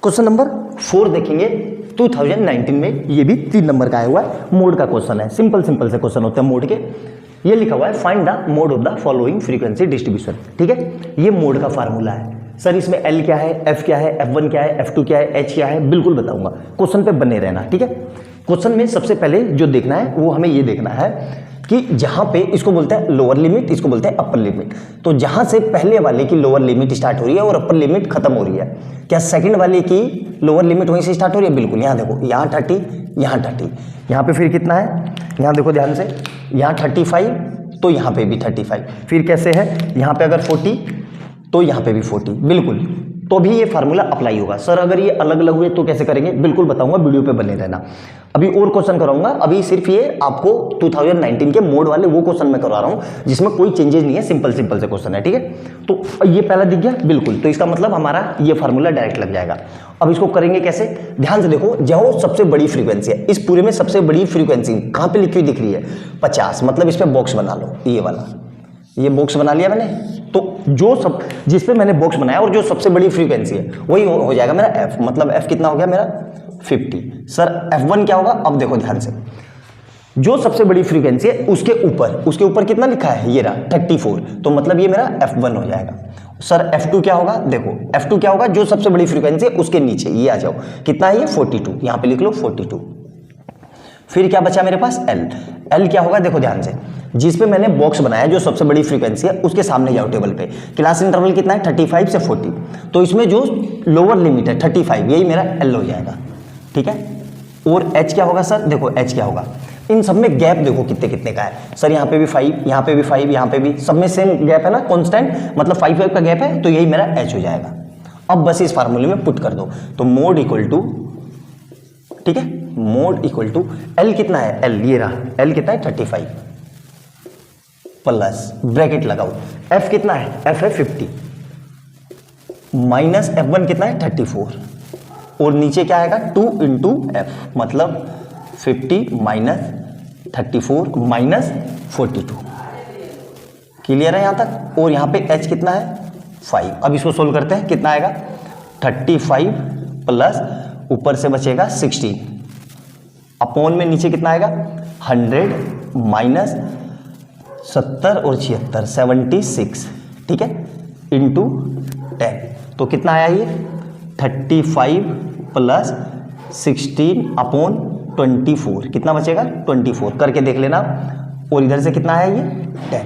Question number 4 देखेंगे 2019 में, ये भी 3 नंबर का आया हुआ है, मोड का क्वेश्चन है। सिंपल से क्वेश्चन होते हैं मोड के। ये लिखा हुआ है find the mode of the following frequency distribution. ठीक है, ये मोड का फार्मूला है। सर इसमें L क्या है, F क्या है, F1 क्या है, F2 क्या है, H क्या है, बिल्कुल बताऊंगा। क्वेश्चन पे बने रहना। ठीक है, क्वेश्चन में सबसे पहले जो देखना है वो हमें ये देखना है कि जहां पे इसको बोलते हैं लोअर लिमिट, इसको बोलते हैं अपर लिमिट। तो जहां से पहले वाले की लोअर लिमिट स्टार्ट हो रही है और अपर लिमिट खत्म हो रही है, क्या सेकंड वाले की लोअर लिमिट वहीं से स्टार्ट हो रही है? बिल्कुल। यहाँ देखो, यहाँ 30, यहाँ 30, यहाँ पे फिर कितना है, यहाँ देखो ध्यान से, यहाँ 35, तो यहाँ पे भी 35, फिर कैसे है, यहाँ पे अगर 40 तो यहाँ पे भी 40, बिल्कुल। तो भी ये फार्मूला अप्लाई होगा। सर अगर ये अलग अलग हुए तो कैसे करेंगे? बिल्कुल बताऊंगा, वीडियो पे बने रहना। अभी और क्वेश्चन कराऊंगा, अभी सिर्फ ये आपको 2019 के मोड वाले वो क्वेश्चन मैं करवा रहा हूँ जिसमें कोई चेंजेस नहीं है, सिंपल से क्वेश्चन है। ठीक है, तो ये पहला दिख गया, बिल्कुल। तो इसका मतलब हमारा ये फार्मूला डायरेक्ट लग जाएगा। अब इसको करेंगे कैसे, ध्यान से देखो। जो सबसे बड़ी फ्रीक्वेंसी है, इस पूरे में सबसे बड़ी फ्रीक्वेंसी कहाँ पे लिखी हुई दिख रही है? 50। मतलब इस पर बॉक्स बना लो, ये वाला, ये बॉक्स बना लिया मैंने। तो जो सब जिस पे मैंने बॉक्स बनाया और जो सबसे बड़ी फ्रीक्वेंसी है वही हो जाएगा मेरा F। मतलब F कितना हो गया मेरा? 50। सर F1 क्या होगा? अब देखो ध्यान से, जो सबसे बड़ी फ्रीक्वेंसी है उसके ऊपर कितना लिखा है? ये रहा 34। तो मतलब ये मेरा F1 हो जाएगा। सर F2 क्या होगा? देखो F2 क्या होगा? जो सबसे बड़ी फ्रीक्वेंसी है उसके नीचे, ये आ जाओ, कितना है ये? 42। यहाँ पे लिख लो 42। फिर क्या बचा मेरे पास? L क्या होगा? देखो ध्यान से, जिस पे मैंने बॉक्स बनाया जो सबसे बड़ी फ्रीक्वेंसी है उसके सामने जाओ टेबल पे। क्लास इंटरवल कितना है? 35 से 40। तो इसमें जो लोअर लिमिट है 35, यही मेरा L हो जाएगा। ठीक है, और H क्या होगा? सर देखो H क्या होगा, इन सब में गैप देखो कितने कितने का है। सर यहाँ पे भी 5, यहाँ पे भी 5, यहाँ पे भी, सब में सेम गैप है ना, कांस्टेंट, मतलब 5 का गैप है, तो यही मेरा H हो जाएगा। अब बस इस फार्मूले में पुट कर दो, तो मोड इक्वल टू, ठीक है, मोड इक्वल टू L कितना है? L ये रहा, L कितना है? 35 प्लस ब्रैकेट लगाओ, F कितना है? F है 50 माइनस F1 कितना है? 34, और नीचे क्या आएगा? 2 इंटू F, मतलब 50 माइनस 34 माइनस 42। क्लियर है यहाँ तक? और यहाँ पे H कितना है? 5। अब इसको सोल्व करते हैं, कितना आएगा? 35 प्लस ऊपर से बचेगा 16 अपॉन में नीचे कितना आएगा? 100 माइनस 70 और 76, 76, ठीक है, इंटू 10। तो कितना आया ये? 35 प्लस 16 अपॉन 24, कितना बचेगा? 24। करके देख लेना। और इधर से कितना आया ये? 10।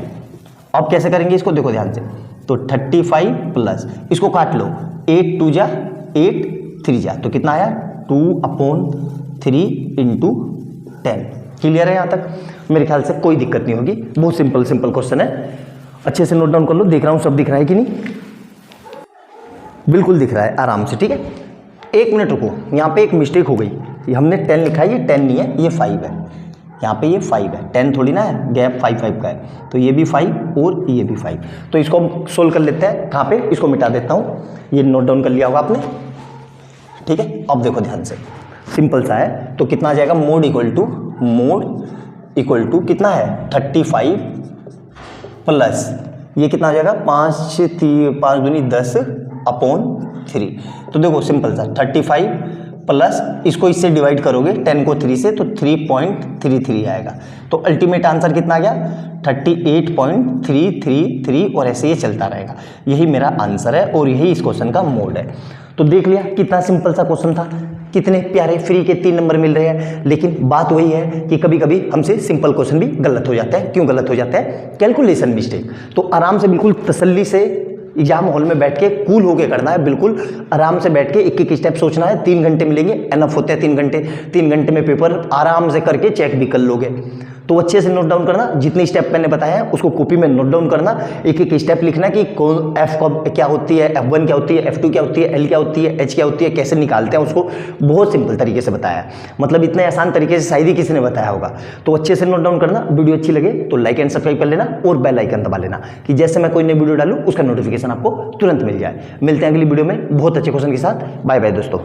अब कैसे करेंगे इसको? देखो ध्यान से, तो 35 प्लस, इसको काट लो, 8 2 जा 8 3 जा, तो कितना आया? 2/3 इंटू 10। क्लियर है यहाँ तक? मेरे ख्याल से कोई दिक्कत नहीं होगी, बहुत सिंपल क्वेश्चन है। अच्छे से नोट डाउन कर लो। देख रहा हूँ सब दिख रहा है कि नहीं? बिल्कुल दिख रहा है, आराम से। ठीक है, 1 मिनट रुको, यहाँ पे एक मिस्टेक हो गई। ये हमने 10 लिखा है, ये 10 नहीं है, ये 5 है। यहाँ पे ये 5 है, 10 थोड़ी ना है, गैप 5 का है। तो ये भी 5 और ये भी 5। तो इसको हम सोल्व कर लेते हैं। कहाँ पे? इसको मिटा देता हूँ, ये नोट डाउन कर लिया होगा आपने। ठीक है, अब देखो ध्यान से, सिंपल सा है। तो कितना आ जाएगा? मोड इक्वल टू कितना है? 35 प्लस ये कितना आ जाएगा? 5 दूनी 10 अपॉन 3। तो देखो सिंपल सा, 35 प्लस इसको इससे डिवाइड करोगे 10 को 3 से, तो 3.33 आएगा। तो अल्टीमेट आंसर कितना आ गया? 38.333, और ऐसे ये चलता रहेगा। यही मेरा आंसर है और यही इस क्वेश्चन का मोड है। तो देख लिया कितना सिंपल सा क्वेश्चन था, कितने प्यारे फ्री के 3 नंबर मिल रहे हैं। लेकिन बात वही है कि कभी कभी हमसे सिंपल क्वेश्चन भी गलत हो जाता है। क्यों गलत हो जाता है? Calculation mistake. तो आराम से बिल्कुल तसल्ली से एग्जाम हॉल में बैठ के कूल होके करना है, बिल्कुल आराम से बैठ के एक एक स्टेप सोचना है। 3 घंटे मिलेंगे, एनफ होते हैं 3 घंटे। 3 घंटे में पेपर आराम से करके चेक भी कर लोगे। तो अच्छे से नोट डाउन करना, जितने स्टेप मैंने बताया है उसको कॉपी में नोट डाउन करना, एक एक स्टेप लिखना कि कौन F कब क्या होती है, F1 क्या होती है, F2 क्या होती है, L क्या होती है, H क्या होती है, कैसे निकालते हैं उसको। बहुत सिंपल तरीके से बताया है, मतलब इतने आसान तरीके से शायद ही किसी ने बताया होगा। तो अच्छे से नोट डाउन करना। वीडियो अच्छी लगे तो लाइक एंड सब्सक्राइब कर लेना और बेल आइकन दबा लेना कि जैसे मैं कोई नई वीडियो डालूँ उसका नोटिफिकेशन आपको तुरंत मिल जाए। मिलते हैं अगली वीडियो में बहुत अच्छे क्वेश्चन के साथ। बाय बाय दोस्तों।